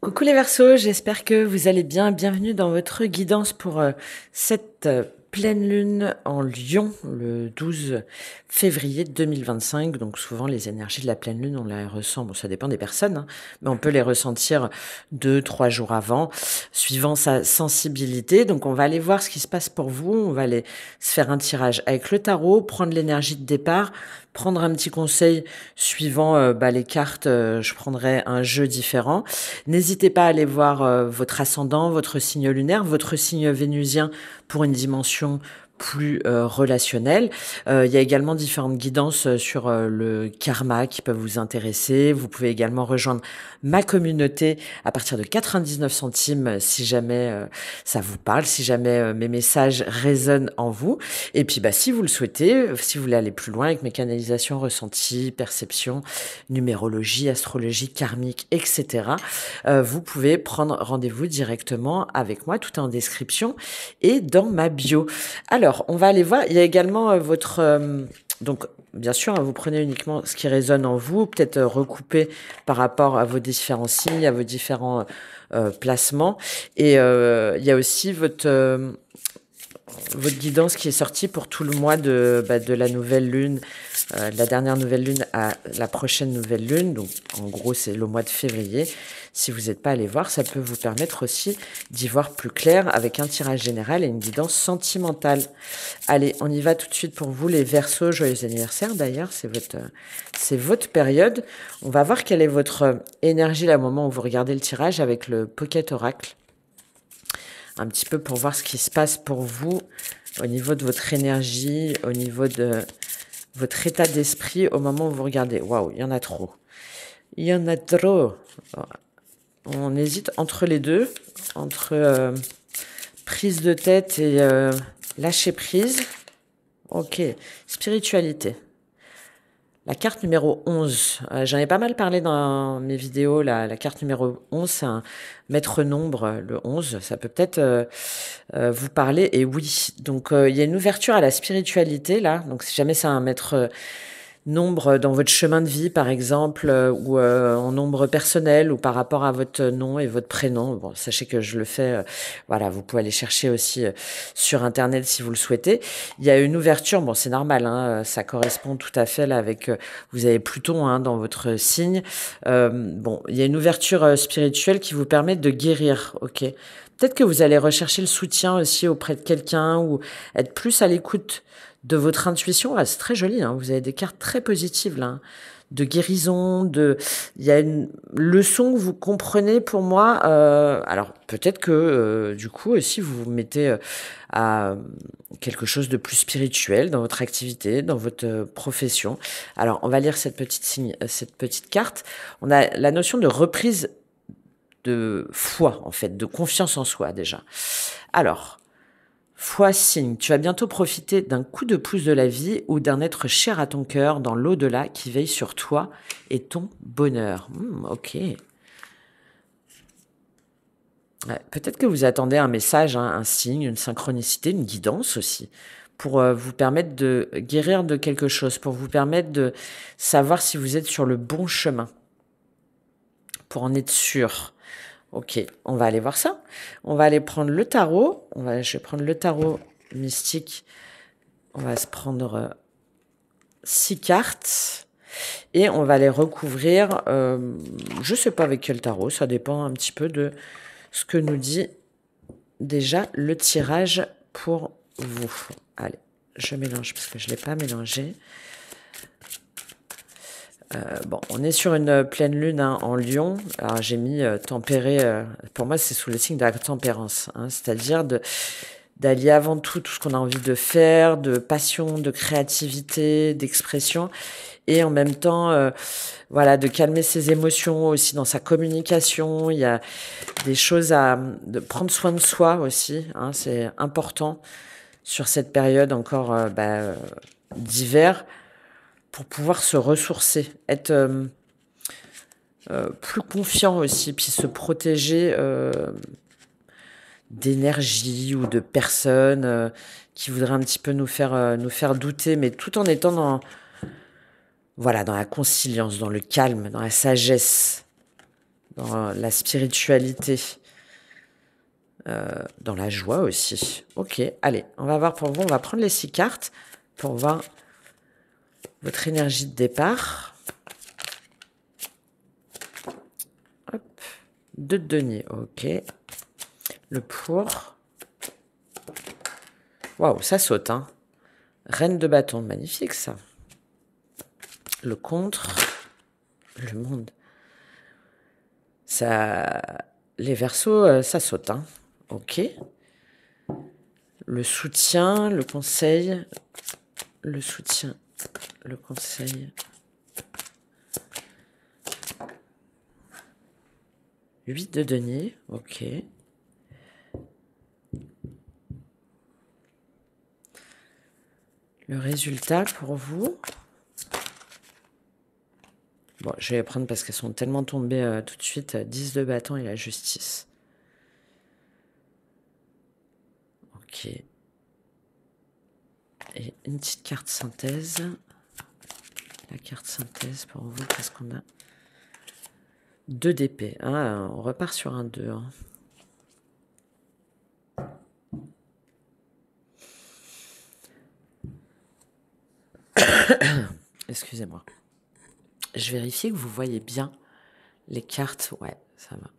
Coucou les Verseaux, j'espère que vous allez bien. Bienvenue dans votre guidance pour cette pleine lune en Lion le 12 février 2025. Donc souvent les énergies de la pleine lune, on les ressent, bon ça dépend des personnes, hein, mais on peut les ressentir 2, 3 jours avant, suivant sa sensibilité. Donc on va aller voir ce qui se passe pour vous, on va aller se faire un tirage avec le tarot, prendre l'énergie de départ, prendre un petit conseil suivant les cartes, je prendrai un jeu différent. N'hésitez pas à aller voir votre ascendant, votre signe lunaire, votre signe vénusien pour une dimension plus relationnelle. Il y a également différentes guidances sur le karma qui peuvent vous intéresser. Vous pouvez également rejoindre ma communauté à partir de 99 centimes si jamais ça vous parle, si jamais mes messages résonnent en vous. Et puis si vous le souhaitez, si vous voulez aller plus loin avec mes canalisations ressenties, perception, numérologie, astrologie karmique, etc., vous pouvez prendre rendez-vous directement avec moi. Tout est en description et dans ma bio. Alors, on va aller voir. Il y a également donc, bien sûr, hein, vous prenez uniquement ce qui résonne en vous, peut-être recoupé par rapport à vos différents signes, à vos différents placements. Et il y a aussi votre guidance qui est sortie pour tout le mois de la nouvelle lune, de la dernière nouvelle lune à la prochaine nouvelle lune. Donc, en gros, c'est le mois de février. Si vous n'êtes pas allé voir, ça peut vous permettre aussi d'y voir plus clair avec un tirage général et une guidance sentimentale. Allez, on y va tout de suite pour vous, les Verseaux. Joyeux anniversaire d'ailleurs, c'est votre période. On va voir quelle est votre énergie là, au moment où vous regardez le tirage avec le Pocket Oracle. Un petit peu pour voir ce qui se passe pour vous au niveau de votre énergie, au niveau de votre état d'esprit au moment où vous regardez. Waouh, il y en a trop. Il y en a trop. On hésite entre les deux, entre prise de tête et lâcher prise. Ok, spiritualité. La carte numéro 11, j'en ai pas mal parlé dans mes vidéos, la carte numéro 11, c'est un maître nombre, le 11, ça peut peut-être vous parler, et oui, donc il y a une ouverture à la spiritualité là, donc si jamais c'est un maître nombre dans votre chemin de vie, par exemple, ou en nombre personnel, ou par rapport à votre nom et votre prénom. Bon, sachez que je le fais, voilà, vous pouvez aller chercher aussi sur Internet si vous le souhaitez. Il y a une ouverture, bon, c'est normal, hein, ça correspond tout à fait là avec, vous avez Pluton hein, dans votre signe. Bon, il y a une ouverture spirituelle qui vous permet de guérir, ok. Peut-être que vous allez rechercher le soutien aussi auprès de quelqu'un ou être plus à l'écoute de votre intuition. Ah, c'est très joli, hein, vous avez des cartes très positives là, hein, de guérison, il y a une leçon que vous comprenez pour moi. Alors peut-être que du coup aussi vous vous mettez à quelque chose de plus spirituel dans votre activité, dans votre profession. Alors on va lire cette petite carte. On a la notion de reprise de foi en fait, de confiance en soi déjà. Alors, foi signe, tu vas bientôt profiter d'un coup de pouce de la vie ou d'un être cher à ton cœur dans l'au-delà qui veille sur toi et ton bonheur. Ok. Ouais, peut-être que vous attendez un message, hein, un signe, une synchronicité, une guidance aussi, pour vous permettre de guérir de quelque chose, pour vous permettre de savoir si vous êtes sur le bon chemin, pour en être sûr. Ok, on va aller voir ça. On va aller prendre le tarot. Je vais prendre le tarot mystique. On va se prendre 6 cartes et on va les recouvrir. Je sais pas avec quel tarot, ça dépend un petit peu de ce que nous dit déjà le tirage pour vous. Allez, je mélange parce que je l'ai pas mélangé. Bon, on est sur une pleine lune hein, en Lion. Alors j'ai mis tempéré. Pour moi, c'est sous le signe de la tempérance, hein, c'est-à-dire d'allier avant tout ce qu'on a envie de faire, de passion, de créativité, d'expression, et en même temps, voilà, de calmer ses émotions aussi dans sa communication. Il y a des choses de prendre soin de soi aussi, hein, c'est important sur cette période encore d'hiver pour pouvoir se ressourcer, être plus confiant aussi, puis se protéger d'énergie ou de personnes qui voudraient un petit peu nous faire douter, mais tout en étant dans la conciliance, dans le calme, dans la sagesse. dans la spiritualité, dans la joie aussi. Ok, allez, on va voir pour vous. On va prendre les 6 cartes pour voir votre énergie de départ. Hop, 2 de denier, ok. Le pour. Waouh, ça saute, hein. Reine de bâton, magnifique ça. Le contre. Le monde. Ça, les Verseaux, ça saute, hein. Ok. Le soutien, le conseil. Le soutien, le conseil. 8 de denier, ok. Le résultat pour vous. Bon, je vais les prendre parce qu'elles sont tellement tombées tout de suite. 10 de bâton et la justice. Ok. Et une petite carte synthèse. La carte synthèse pour vous, qu'est-ce qu'on a? 2 d'épée. Ah, on repart sur un 2. Hein. Excusez-moi. Je vérifie que vous voyez bien les cartes. Ouais, ça va.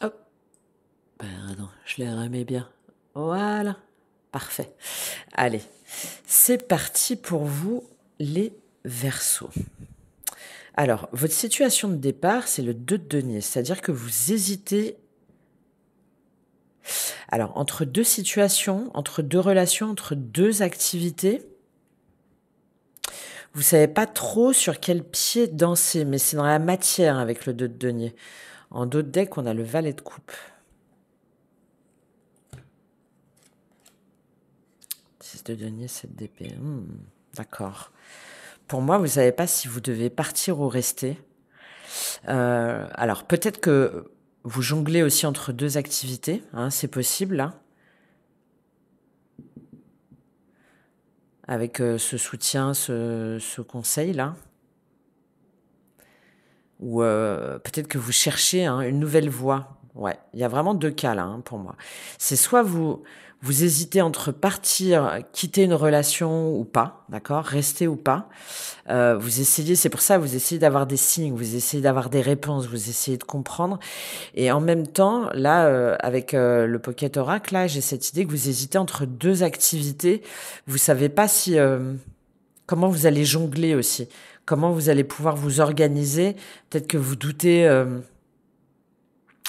Hop. Pardon, je les remets bien. Voilà. Parfait. Allez, c'est parti pour vous, les Verseaux. Alors, votre situation de départ, c'est le 2 de denier. C'est-à-dire que vous hésitez. Alors, entre 2 situations, entre 2 relations, entre 2 activités, vous savez pas trop sur quel pied danser, mais c'est dans la matière avec le 2 de denier. En dos de deck, on a le valet de coupe. 6 de denier, 7 d'épée. D'accord. Pour moi, vous savez pas si vous devez partir ou rester. Alors, peut-être que vous jonglez aussi entre 2 activités, hein, c'est possible, là. Avec ce soutien, ce conseil-là. Ou peut-être que vous cherchez une nouvelle voie. Ouais, il y a vraiment 2 cas là pour moi. C'est soit vous hésitez entre partir, quitter une relation ou pas, d'accord, rester ou pas. Vous essayez, c'est pour ça, vous essayez d'avoir des signes, vous essayez d'avoir des réponses, vous essayez de comprendre. Et en même temps, là, avec le Pocket Oracle, là, j'ai cette idée que vous hésitez entre 2 activités. Vous savez pas si comment vous allez jongler aussi. Comment vous allez pouvoir vous organiser. Peut-être que vous doutez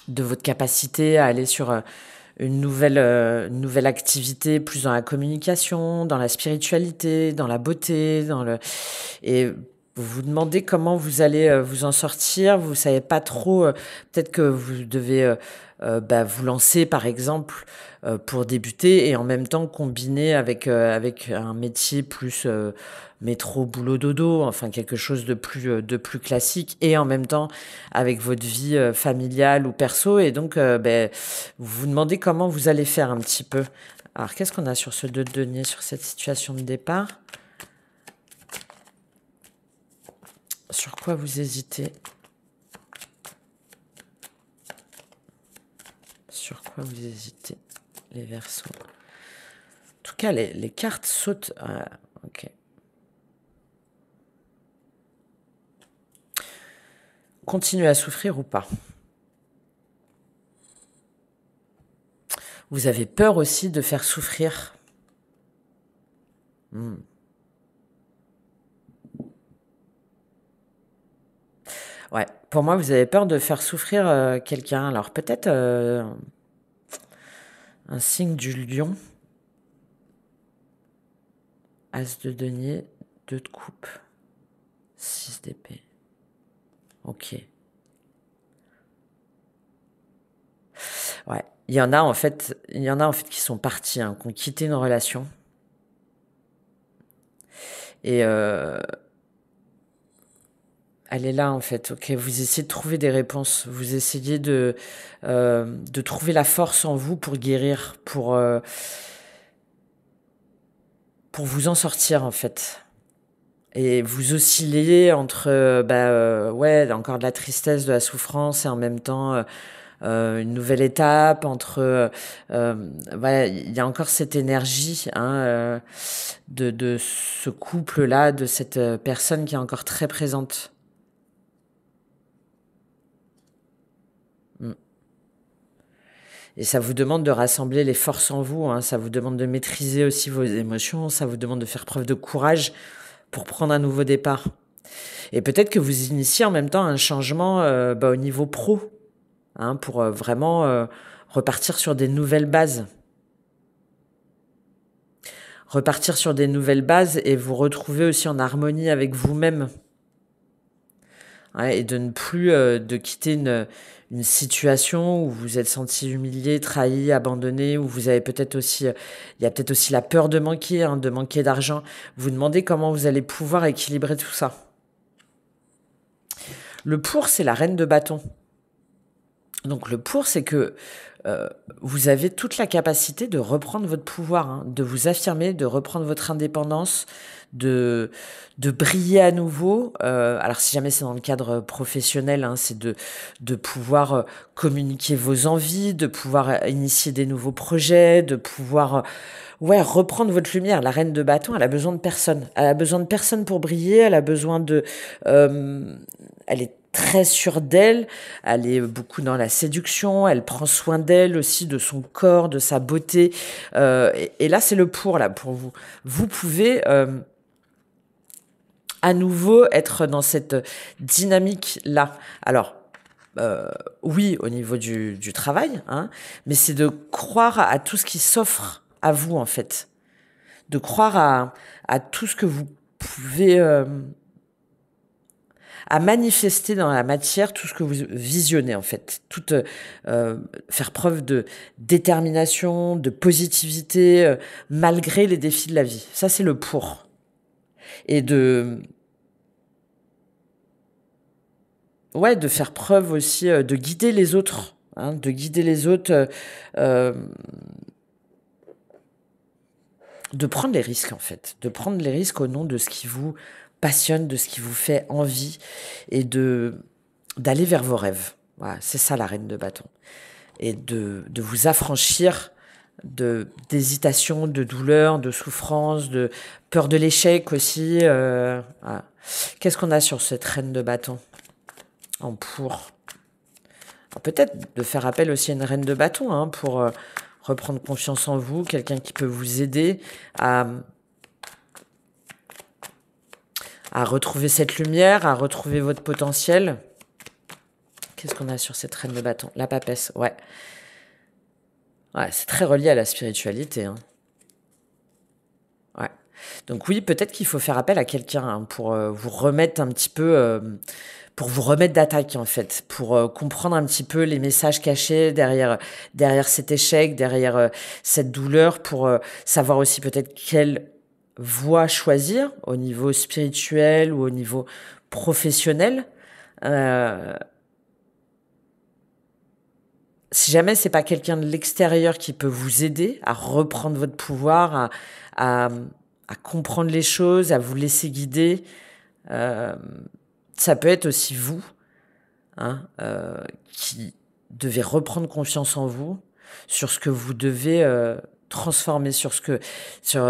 de votre capacité à aller sur une nouvelle activité, plus dans la communication, dans la spiritualité, dans la beauté, et vous vous demandez comment vous allez vous en sortir. Vous savez pas trop. Peut-être que vous devez vous lancer, par exemple, pour débuter et en même temps combiner avec un métier plus métro, boulot, dodo, enfin quelque chose de plus classique, et en même temps avec votre vie familiale ou perso. Et donc, vous vous demandez comment vous allez faire un petit peu. Alors, qu'est-ce qu'on a sur ce 2 de denier, sur cette situation de départ? Sur quoi vous hésitez? Sur quoi vous hésitez, les Verseaux? En tout cas, les cartes sautent. Ok. Continuez à souffrir ou pas? Vous avez peur aussi de faire souffrir. Ouais, pour moi, vous avez peur de faire souffrir quelqu'un. Alors peut-être un signe du lion. As de denier, 2 de coupe, 6 d'épée. Ok. Ouais, il y en a en fait qui sont partis, qui ont quitté une relation. Et elle est là en fait. Ok, vous essayez de trouver des réponses. Vous essayez de trouver la force en vous pour guérir, pour pour vous en sortir, en fait. Et vous oscillez entre, ouais, encore de la tristesse, de la souffrance, et en même temps, une nouvelle étape, entre, ouais, il y a encore cette énergie, hein, de ce couple-là, de cette personne qui est encore très présente. Mm. Et ça vous demande de rassembler les forces en vous, hein, ça vous demande de maîtriser aussi vos émotions, ça vous demande de faire preuve de courage pour prendre un nouveau départ. Et peut-être que vous initiez en même temps un changement au niveau pro, hein, pour vraiment repartir sur des nouvelles bases. Repartir sur des nouvelles bases et vous retrouver aussi en harmonie avec vous-même. Ouais, et de ne plus de quitter une situation où vous vous êtes senti humilié, trahi, abandonné, où vous avez peut-être aussi, il y a peut-être aussi la peur de manquer, hein, de manquer d'argent. Vous demandez comment vous allez pouvoir équilibrer tout ça. Le pour, c'est la reine de bâton. Donc le pour, c'est que vous avez toute la capacité de reprendre votre pouvoir, hein, de vous affirmer, de reprendre votre indépendance, de briller à nouveau. Alors si jamais c'est dans le cadre professionnel, hein, c'est de pouvoir communiquer vos envies, de pouvoir initier des nouveaux projets, de pouvoir ouais, reprendre votre lumière. La reine de bâton, elle a besoin de personne. Elle a besoin de personne pour briller. Elle a besoin de... elle est très sûre d'elle, elle est beaucoup dans la séduction, elle prend soin d'elle aussi, de son corps, de sa beauté. Et là, c'est le pour, là, pour vous. Vous pouvez à nouveau être dans cette dynamique-là. Alors, oui, au niveau du travail, hein, mais c'est de croire à tout ce qui s'offre à vous, en fait. De croire à tout ce que vous pouvez... à manifester dans la matière tout ce que vous visionnez, en fait. Faire preuve de détermination, de positivité, malgré les défis de la vie. Ça, c'est le pour. Et ouais, de faire preuve aussi, de guider les autres, hein, de guider les autres, de prendre les risques, en fait. De prendre les risques au nom de ce qui vous passionne, de ce qui vous fait envie, et d'aller vers vos rêves. Voilà, c'est ça la reine de bâton. Et de vous affranchir d'hésitation, de douleur, de souffrance, de peur de l'échec aussi. Voilà. Qu'est-ce qu'on a sur cette reine de bâton en pour? Peut-être de faire appel aussi à une reine de bâton, hein, pour reprendre confiance en vous, quelqu'un qui peut vous aider à retrouver cette lumière, à retrouver votre potentiel. Qu'est-ce qu'on a sur cette reine de bâton? La papesse, ouais. Ouais, c'est très relié à la spiritualité, hein. Ouais. Donc oui, peut-être qu'il faut faire appel à quelqu'un, hein, pour vous remettre un petit peu... pour vous remettre d'attaque, en fait, pour comprendre un petit peu les messages cachés derrière cet échec, derrière cette douleur, pour savoir aussi peut-être quelle voie choisir au niveau spirituel ou au niveau professionnel. Si jamais c'est pas quelqu'un de l'extérieur qui peut vous aider à reprendre votre pouvoir, à, à comprendre les choses, à vous laisser guider, ça peut être aussi vous, hein, qui devez reprendre confiance en vous, sur ce que vous devez transformer, sur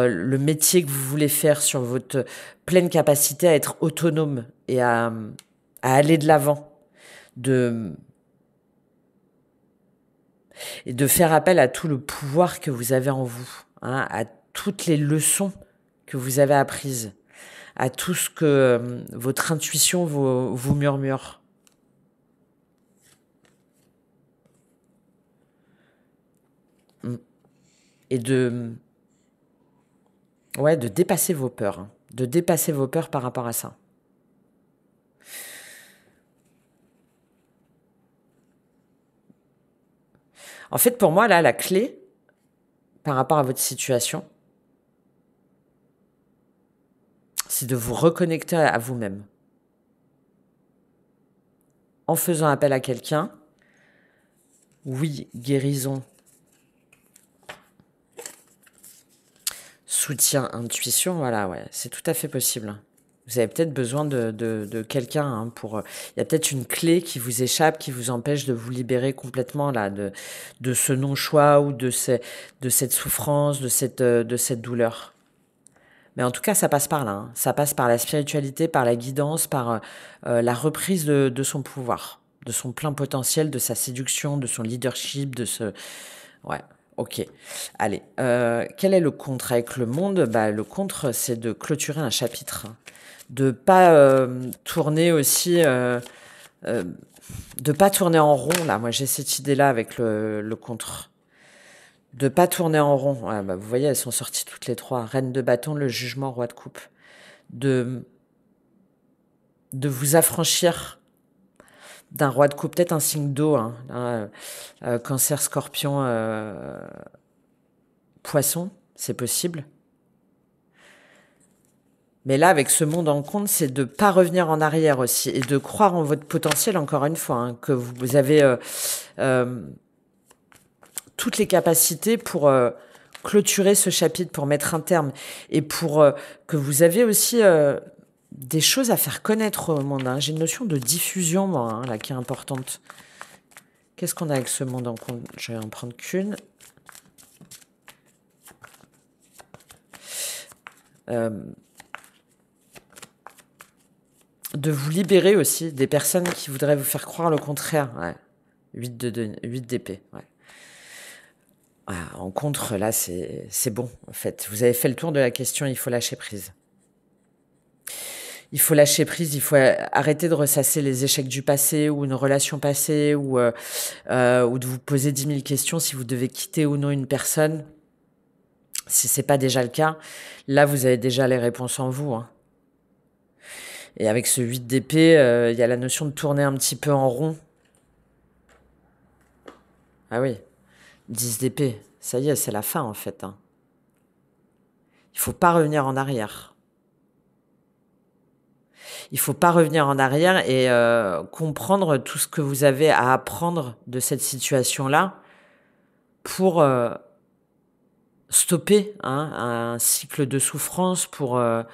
le métier que vous voulez faire, sur votre pleine capacité à être autonome et à aller de l'avant, et de faire appel à tout le pouvoir que vous avez en vous, hein, à toutes les leçons que vous avez apprises, à tout ce que votre intuition vous murmure. Et de dépasser vos peurs, hein, de dépasser vos peurs par rapport à ça. En fait, pour moi, là, la clé, par rapport à votre situation, c'est de vous reconnecter à vous-même. En faisant appel à quelqu'un, oui, guérison Soutien, intuition, voilà, ouais, c'est tout à fait possible. Vous avez peut-être besoin de quelqu'un hein, pour... Il y a peut-être une clé qui vous échappe, qui vous empêche de vous libérer complètement là, de ce non-choix ou de cette souffrance, de cette douleur. Mais en tout cas, ça passe par là. Hein. Ça passe par la spiritualité, par la guidance, par la reprise de son pouvoir, de son plein potentiel, de sa séduction, de son leadership, de ce... Ouais, ok. Allez, quel est le contre avec le monde? Bah, le contre, c'est de clôturer un chapitre. De pas tourner aussi... de pas tourner en rond, là. Moi, j'ai cette idée-là avec le contre. De pas tourner en rond. Ouais, bah, vous voyez, elles sont sorties toutes les trois. Reine de bâton, le jugement, roi de coupe. De vous affranchir d'un roi de coupe, peut-être un signe d'eau, hein, cancer, scorpion, poisson, c'est possible. Mais là, avec ce monde en compte, c'est de pas revenir en arrière aussi et de croire en votre potentiel, encore une fois, hein, que vous avez toutes les capacités pour clôturer ce chapitre, pour mettre un terme et pour que vous avez aussi des choses à faire connaître au monde. Hein. J'ai une notion de diffusion, moi, hein, là, qui est importante. Qu'est-ce qu'on a avec ce monde en compte? Je vais en prendre qu'une. De vous libérer aussi des personnes qui voudraient vous faire croire le contraire. Ouais. 8 d'épée. Ouais. Ah, en contre, là, c'est bon, en fait. Vous avez fait le tour de la question, il faut lâcher prise. Il faut lâcher prise, il faut arrêter de ressasser les échecs du passé ou une relation passée ou de vous poser 10 000 questions si vous devez quitter ou non une personne. Si c'est pas déjà le cas, là, vous avez déjà les réponses en vous. Hein. Et avec ce 8 d'épée, il y a la notion de tourner un petit peu en rond. Ah oui, 10 d'épée. Ça y est, c'est la fin en fait. Hein. Il faut pas revenir en arrière. Il faut pas revenir en arrière et comprendre tout ce que vous avez à apprendre de cette situation-là pour stopper un cycle de souffrance, pour... on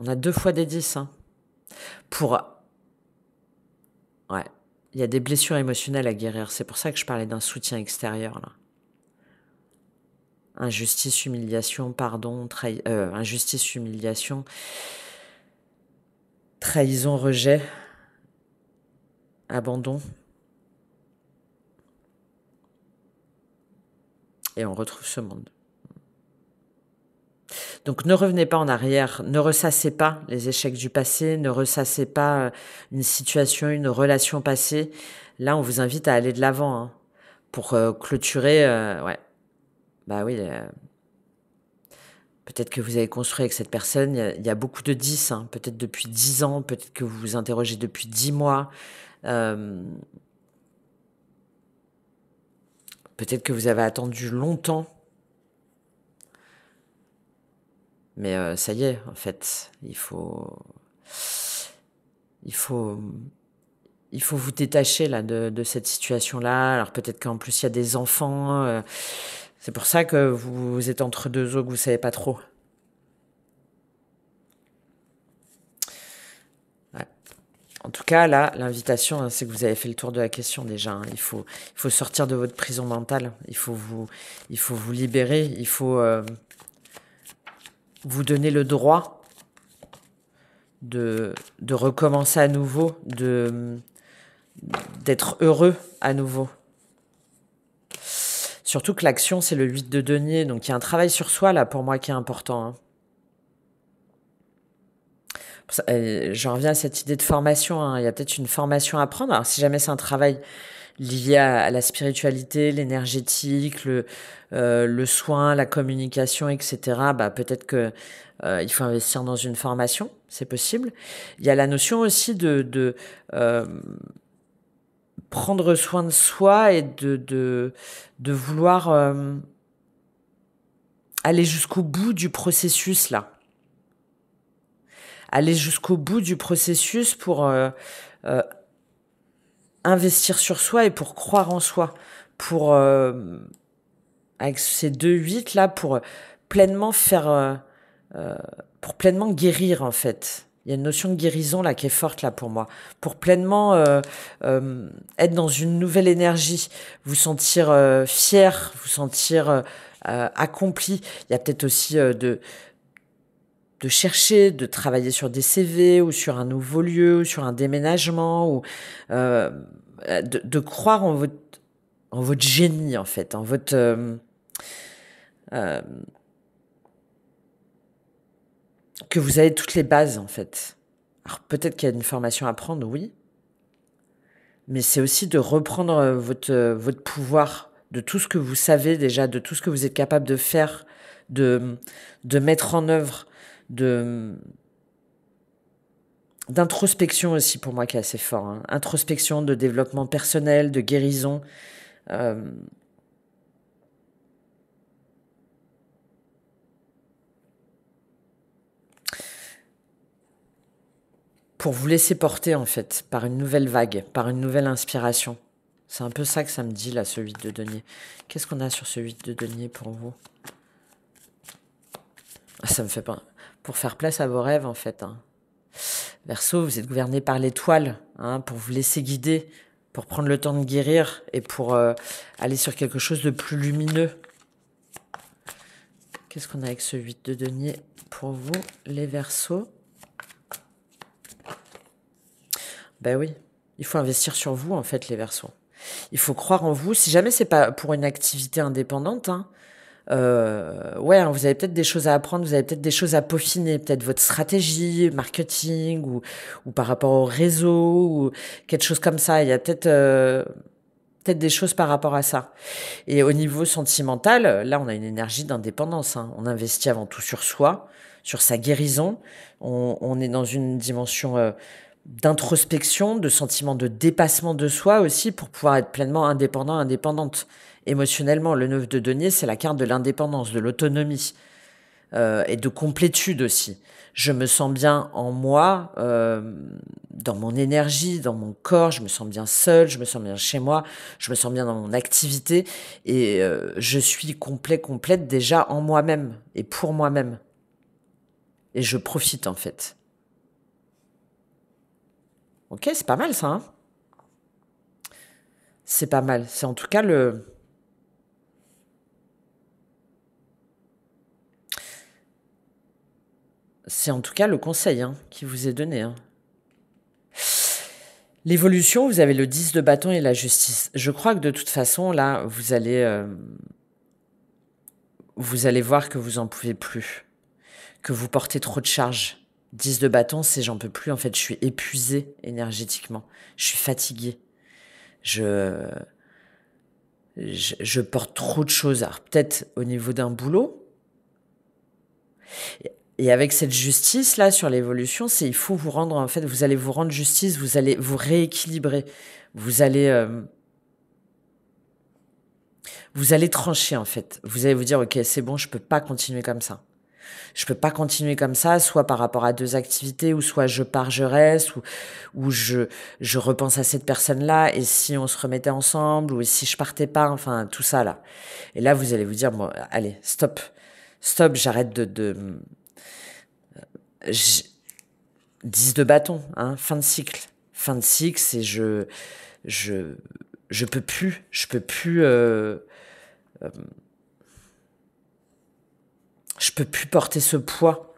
a 2 fois des 10. Hein. Pour... Ouais. Il y a des blessures émotionnelles à guérir. C'est pour ça que je parlais d'un soutien extérieur, là. Injustice, humiliation, pardon, injustice, humiliation, trahison, rejet, abandon. Et on retrouve ce monde. Donc ne revenez pas en arrière, ne ressassez pas les échecs du passé, ne ressassez pas une situation, une relation passée. Là, on vous invite à aller de l'avant hein, pour clôturer. Ouais, bah oui. Peut-être que vous avez construit avec cette personne. Il y a beaucoup de 10, hein, peut-être depuis 10 ans, peut-être que vous vous interrogez depuis 10 mois. Peut-être que vous avez attendu longtemps. Mais ça y est, en fait, il faut vous détacher là de cette situation-là. Alors peut-être qu'en plus il y a des enfants. C'est pour ça que vous êtes entre deux eaux, que vous savez pas trop. Ouais. En tout cas, là, l'invitation, hein, c'est que vous avez fait le tour de la question déjà. Hein. Il faut sortir de votre prison mentale. Il faut vous libérer. Il faut vous donner le droit de recommencer à nouveau, d'être heureux à nouveau. Surtout que l'action, c'est le 8 de denier. Donc, il y a un travail sur soi, là, pour moi, qui est important. Hein. J'en reviens à cette idée de formation. Hein. Il y a peut-être une formation à prendre. Alors, si jamais c'est un travail lié à la spiritualité, l'énergétique, le soin, la communication, etc., bah, peut-être que il faut investir dans une formation. C'est possible. Il y a la notion aussi de prendre soin de soi et de vouloir aller jusqu'au bout du processus, là. Aller jusqu'au bout du processus pour investir sur soi et pour croire en soi, pour avec ces 2 8 là pleinement pour pleinement guérir en fait. Il y a une notion de guérison là qui est forte là pour moi, pour pleinement être dans une nouvelle énergie, vous sentir fier, vous sentir accompli. Il y a peut-être aussi de chercher, de travailler sur des CV ou sur un nouveau lieu ou sur un déménagement ou de croire en votre génie en fait, en votre que vous avez toutes les bases en fait. Alors peut-être qu'il y a une formation à prendre, oui, mais c'est aussi de reprendre votre pouvoir de tout ce que vous savez déjà, de tout ce que vous êtes capable de faire, de mettre en œuvre, d'introspection aussi pour moi qui est assez fort. Hein. Introspection, de développement personnel, de guérison. Pour vous laisser porter en fait par une nouvelle vague, par une nouvelle inspiration. C'est un peu ça que ça me dit là, ce 8 de denier. Qu'est-ce qu'on a sur ce 8 de denier pour vous? Ça me fait pas... Pour faire place à vos rêves en fait. Hein. Verseau, vous êtes gouverné par l'étoile, hein, pour vous laisser guider, pour prendre le temps de guérir et pour aller sur quelque chose de plus lumineux. Qu'est-ce qu'on a avec ce 8 de denier pour vous, les Verseaux? Ben oui, il faut investir sur vous, en fait, les Verseaux. Il faut croire en vous. Si jamais c'est pas pour une activité indépendante, hein, ouais, hein, vous avez peut-être des choses à apprendre, vous avez peut-être des choses à peaufiner, peut-être votre stratégie, marketing, ou par rapport au réseau, ou quelque chose comme ça. Il y a peut-être des choses par rapport à ça. Et au niveau sentimental, là, on a une énergie d'indépendance. Hein. On investit avant tout sur soi, sur sa guérison. On est dans une dimension d'introspection, de sentiment de dépassement de soi aussi, pour pouvoir être pleinement indépendant, indépendante. Émotionnellement, le 9 de denier, c'est la carte de l'indépendance, de l'autonomie et de complétude aussi. Je me sens bien en moi, dans mon énergie, dans mon corps, je me sens bien seule, je me sens bien chez moi, je me sens bien dans mon activité et je suis complète déjà en moi-même et pour moi-même. Et je profite en fait. Ok, c'est pas mal ça, hein? C'est pas mal. C'est en tout cas le conseil hein, qui vous est donné. Hein. L'évolution, vous avez le 10 de bâton et la justice. Je crois que de toute façon, là, vous allez voir que vous en pouvez plus, que vous portez trop de charges. 10 de bâton, c'est j'en peux plus. En fait, je suis épuisée énergétiquement. Je suis fatiguée. Je porte trop de choses. Alors, peut-être au niveau d'un boulot. Et avec cette justice là sur l'évolution, il faut vous rendre en fait, vous allez vous rendre justice, vous allez vous rééquilibrer, vous allez trancher en fait. Vous allez vous dire ok c'est bon, je peux pas continuer comme ça. Je peux pas continuer comme ça, soit par rapport à 2 activités, ou soit je pars, je reste, ou je repense à cette personne-là, et si on se remettait ensemble, ou si je partais pas, enfin tout ça là. Et là vous allez vous dire bon allez stop, j'arrête de 10 de bâton, hein, fin de cycle, et je peux plus, je peux plus porter ce poids.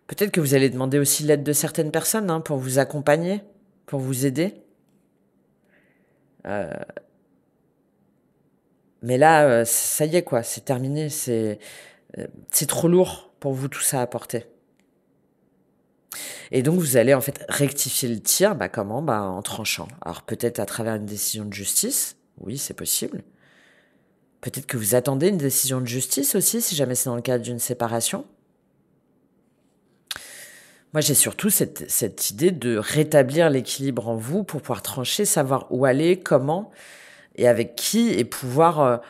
Peut-être que vous allez demander aussi l'aide de certaines personnes hein, pour vous accompagner, pour vous aider. Mais là, ça y est quoi, c'est terminé, c'est trop lourd pour vous tout ça à porter. Et donc vous allez en fait rectifier le tir, comment ? En tranchant. Alors peut-être à travers une décision de justice, oui c'est possible. Peut-être que vous attendez une décision de justice aussi, si jamais c'est dans le cadre d'une séparation. Moi j'ai surtout cette idée de rétablir l'équilibre en vous pour pouvoir trancher, savoir où aller, comment et avec qui, et pouvoir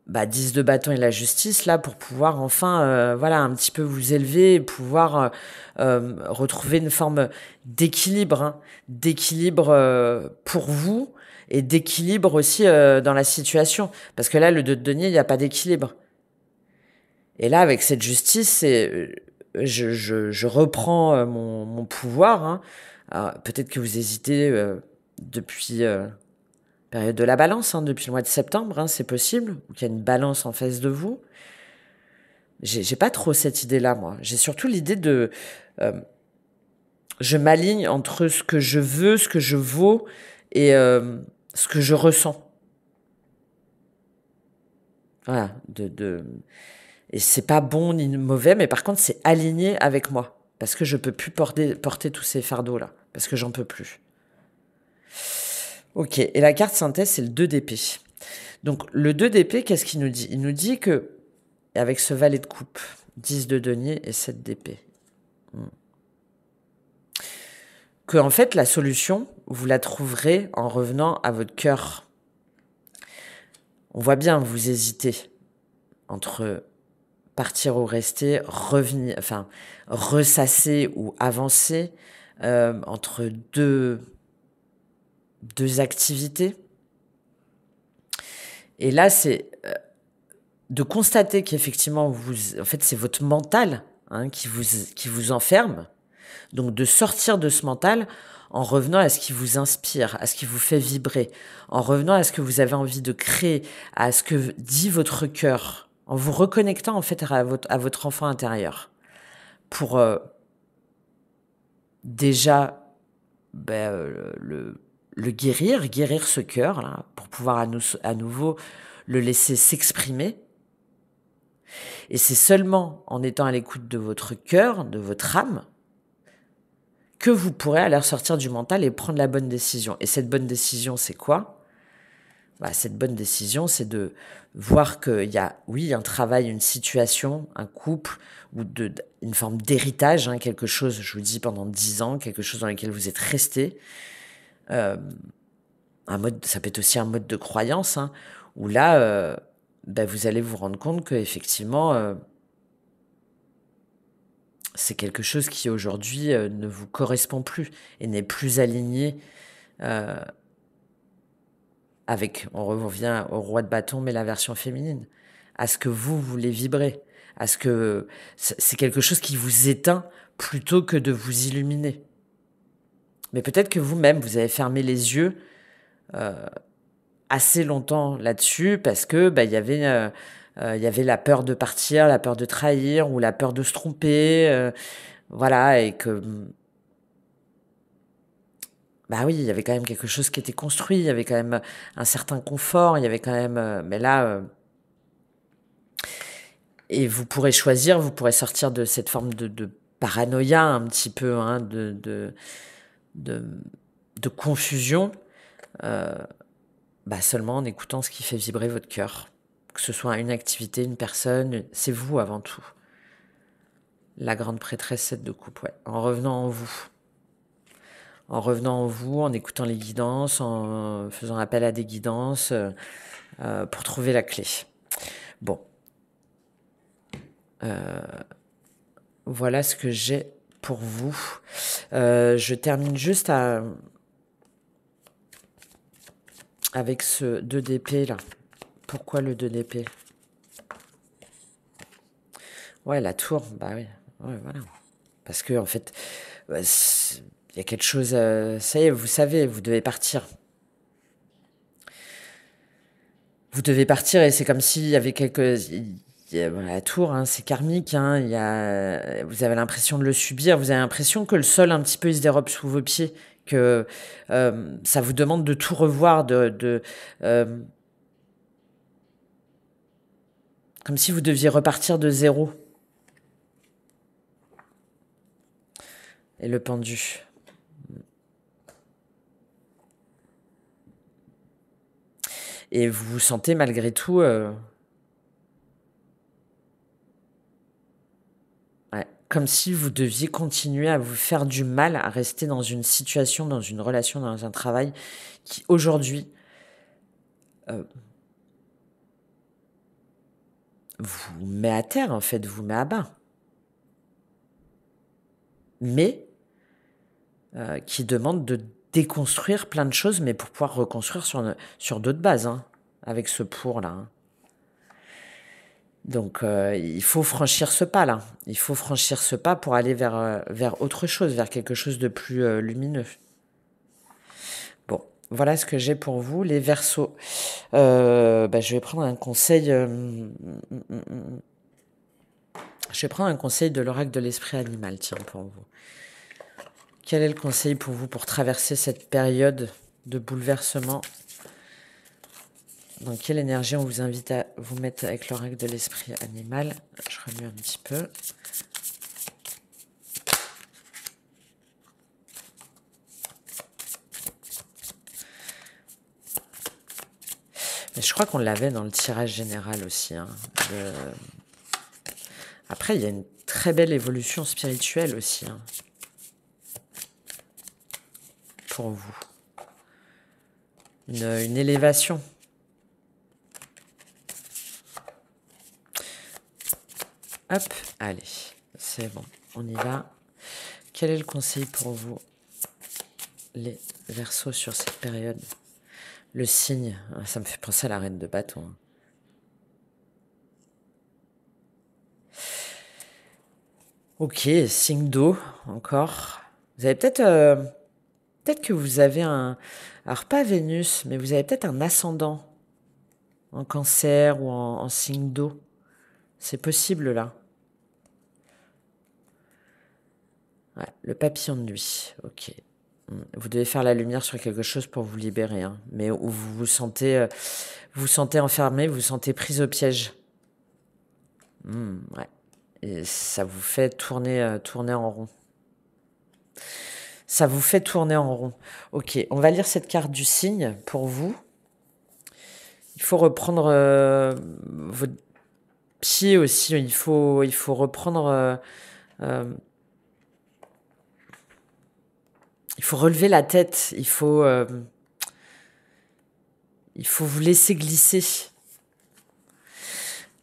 10 de bâton et la justice là pour pouvoir enfin un petit peu vous élever et pouvoir retrouver une forme d'équilibre pour vous et d'équilibre aussi dans la situation. Parce que là, le 2 de denier, il n'y a pas d'équilibre. Et là, avec cette justice, je reprends mon pouvoir. Hein. Peut-être que vous hésitez depuis période de la balance, hein, depuis le mois de septembre, hein, c'est possible, ou qu'il y a une balance en face de vous. J'ai pas trop cette idée-là, moi. J'ai surtout l'idée de... je m'aligne entre ce que je veux, ce que je vaux, et ce que je ressens. Voilà. Et c'est pas bon ni mauvais, mais par contre, c'est aligné avec moi. Parce que je peux plus porter tous ces fardeaux-là. Parce que j'en peux plus. Ok. Et la carte synthèse, c'est le 2 d'épée. Donc, le 2 d'épée, qu'est-ce qu'il nous dit? Il nous dit que, avec ce valet de coupe, 10 de denier et 7 d'épée, que, en fait, la solution, vous la trouverez en revenant à votre cœur. On voit bien, vous hésitez entre partir ou rester, revenir, enfin, ressasser ou avancer entre deux activités. Et là, c'est de constater qu'effectivement, en fait, c'est votre mental hein, qui vous enferme. Donc, de sortir de ce mental en revenant à ce qui vous inspire, à ce qui vous fait vibrer, en revenant à ce que vous avez envie de créer, à ce que dit votre cœur, en vous reconnectant en fait à votre enfant intérieur, pour déjà le guérir ce cœur, là, pour pouvoir à nouveau le laisser s'exprimer. Et c'est seulement en étant à l'écoute de votre cœur, de votre âme, que vous pourrez aller ressortir du mental et prendre la bonne décision. Et cette bonne décision, c'est quoi ? Cette bonne décision, c'est de voir qu'il y a, oui, un travail, une situation, un couple, ou une forme d'héritage, hein, quelque chose, je vous dis, pendant 10 ans, quelque chose dans lequel vous êtes resté. Ça peut être aussi un mode de croyance, hein, où là, vous allez vous rendre compte qu'effectivement, c'est quelque chose qui aujourd'hui ne vous correspond plus et n'est plus aligné avec, on revient au roi de bâton, mais la version féminine, à ce que vous voulez vibrer, à ce que c'est quelque chose qui vous éteint plutôt que de vous illuminer. Mais peut-être que vous-même, vous avez fermé les yeux assez longtemps là-dessus parce que il y avait la peur de partir, la peur de trahir ou la peur de se tromper, voilà, et que oui, il y avait quand même quelque chose qui était construit, il y avait quand même un certain confort, il y avait quand même, mais là, et vous pourrez choisir, vous pourrez sortir de cette forme de paranoïa un petit peu, hein, de confusion, seulement en écoutant ce qui fait vibrer votre cœur. Que ce soit une activité, une personne, c'est vous avant tout. La grande prêtresse 7 de coupe, ouais. En revenant en vous. En revenant en vous, en écoutant les guidances, en faisant appel à des guidances pour trouver la clé. Bon. Voilà ce que j'ai pour vous. Je termine juste avec ce 2 d'épée là. Pourquoi le 2 d'épée ? Ouais, la tour, oui. Ouais, voilà. Parce que, en fait, il y a quelque chose... ça y est, vous savez, vous devez partir. Vous devez partir et c'est comme s'il y avait la tour, hein, c'est karmique. Hein, vous avez l'impression de le subir. Vous avez l'impression que le sol, un petit peu, il se dérobe sous vos pieds. Que ça vous demande de tout revoir, comme si vous deviez repartir de zéro. Et le pendu. Et vous vous sentez malgré tout... comme si vous deviez continuer à vous faire du mal, à rester dans une situation, dans une relation, dans un travail qui, aujourd'hui, vous met à terre, en fait, vous met à bas. Mais qui demande déconstruire plein de choses, mais pour pouvoir reconstruire sur d'autres bases, hein, avec ce pour-là. Hein. Donc, il faut franchir ce pas-là. Il faut franchir ce pas pour aller vers autre chose, vers quelque chose de plus lumineux. Bon, voilà ce que j'ai pour vous, les Verseaux. Je vais prendre un conseil. Je vais prendre un conseil de l'oracle de l'esprit animal, tiens, pour vous. Quel est le conseil pour vous pour traverser cette période de bouleversement? Dans quelle énergie on vous invite à vous mettre avec l'oracle de l'esprit animal? Je remue un petit peu. Mais je crois qu'on l'avait dans le tirage général aussi. Hein, Après, il y a une très belle évolution spirituelle aussi. Hein, pour vous. Une élévation. Hop, allez, c'est bon, on y va. Quel est le conseil pour vous, les Verseaux, sur cette période? Le signe, ça me fait penser à la reine de bâton. Hein. Ok, signe d'eau, encore. Vous avez peut-être que vous avez alors pas Vénus, mais vous avez peut-être un ascendant en Cancer ou en signe d'eau. C'est possible, là. Ouais, le papillon de nuit, ok. Vous devez faire la lumière sur quelque chose pour vous libérer, hein, mais où vous vous sentez enfermé, vous vous sentez prise au piège. Ouais. Et ça vous fait tourner en rond. Ça vous fait tourner en rond. Ok, on va lire cette carte du signe pour vous. Il faut reprendre votre pied aussi. Il faut reprendre... il faut relever la tête. Il faut vous laisser glisser.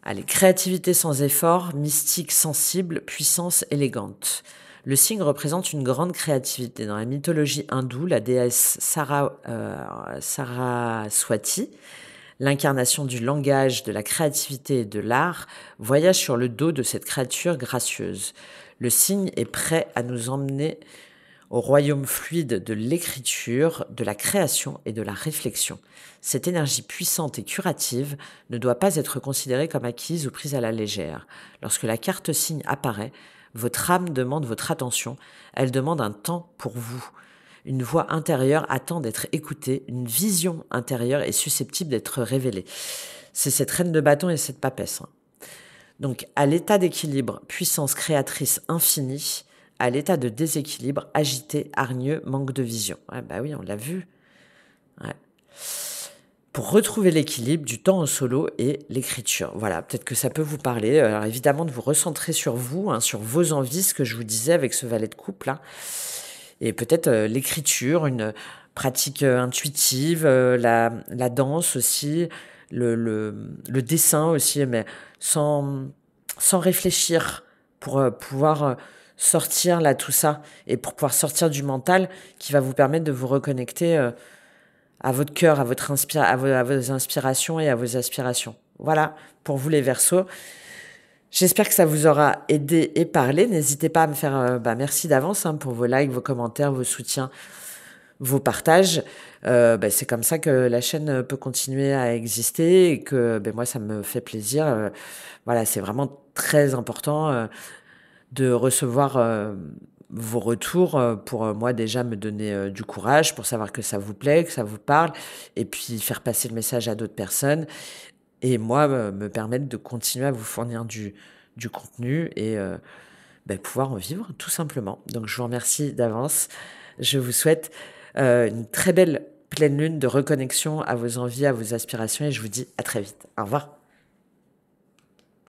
Allez, créativité sans effort, mystique sensible, puissance élégante. Le signe représente une grande créativité. Dans la mythologie hindoue, la déesse Saraswati, l'incarnation du langage, de la créativité et de l'art, voyage sur le dos de cette créature gracieuse. Le signe est prêt à nous emmener au royaume fluide de l'écriture, de la création et de la réflexion. Cette énergie puissante et curative ne doit pas être considérée comme acquise ou prise à la légère. Lorsque la carte signe apparaît, votre âme demande votre attention, elle demande un temps pour vous. Une voix intérieure attend d'être écoutée, une vision intérieure est susceptible d'être révélée. C'est cette reine de bâton et cette papesse. Hein. Donc, à l'état d'équilibre, puissance créatrice infinie, à l'état de déséquilibre, agité, hargneux, manque de vision. Ouais, bah oui, on l'a vu. Ouais. Pour retrouver l'équilibre, du temps en solo et l'écriture. Voilà, peut-être que ça peut vous parler. Alors évidemment, de vous recentrer sur vous, hein, sur vos envies, ce que je vous disais avec ce valet de coupe là. Et peut-être l'écriture, une pratique intuitive, la danse aussi, le dessin aussi, mais sans réfléchir, pour pouvoir sortir là tout ça, et pour pouvoir sortir du mental qui va vous permettre de vous reconnecter à votre cœur, à vos inspirations et à vos aspirations. Voilà, pour vous les Verseaux. J'espère que ça vous aura aidé et parlé. N'hésitez pas à me faire merci d'avance pour vos likes, vos commentaires, vos soutiens, vos partages. C'est comme ça que la chaîne peut continuer à exister et que moi, ça me fait plaisir. Voilà, c'est vraiment très important de recevoir vos retours pour moi déjà me donner du courage, pour savoir que ça vous plaît, que ça vous parle, et puis faire passer le message à d'autres personnes. Et moi, me permettre de continuer à vous fournir du contenu et pouvoir en vivre, tout simplement. Donc, je vous remercie d'avance. Je vous souhaite une très belle pleine lune de reconnexion à vos envies, à vos aspirations et je vous dis à très vite. Au revoir.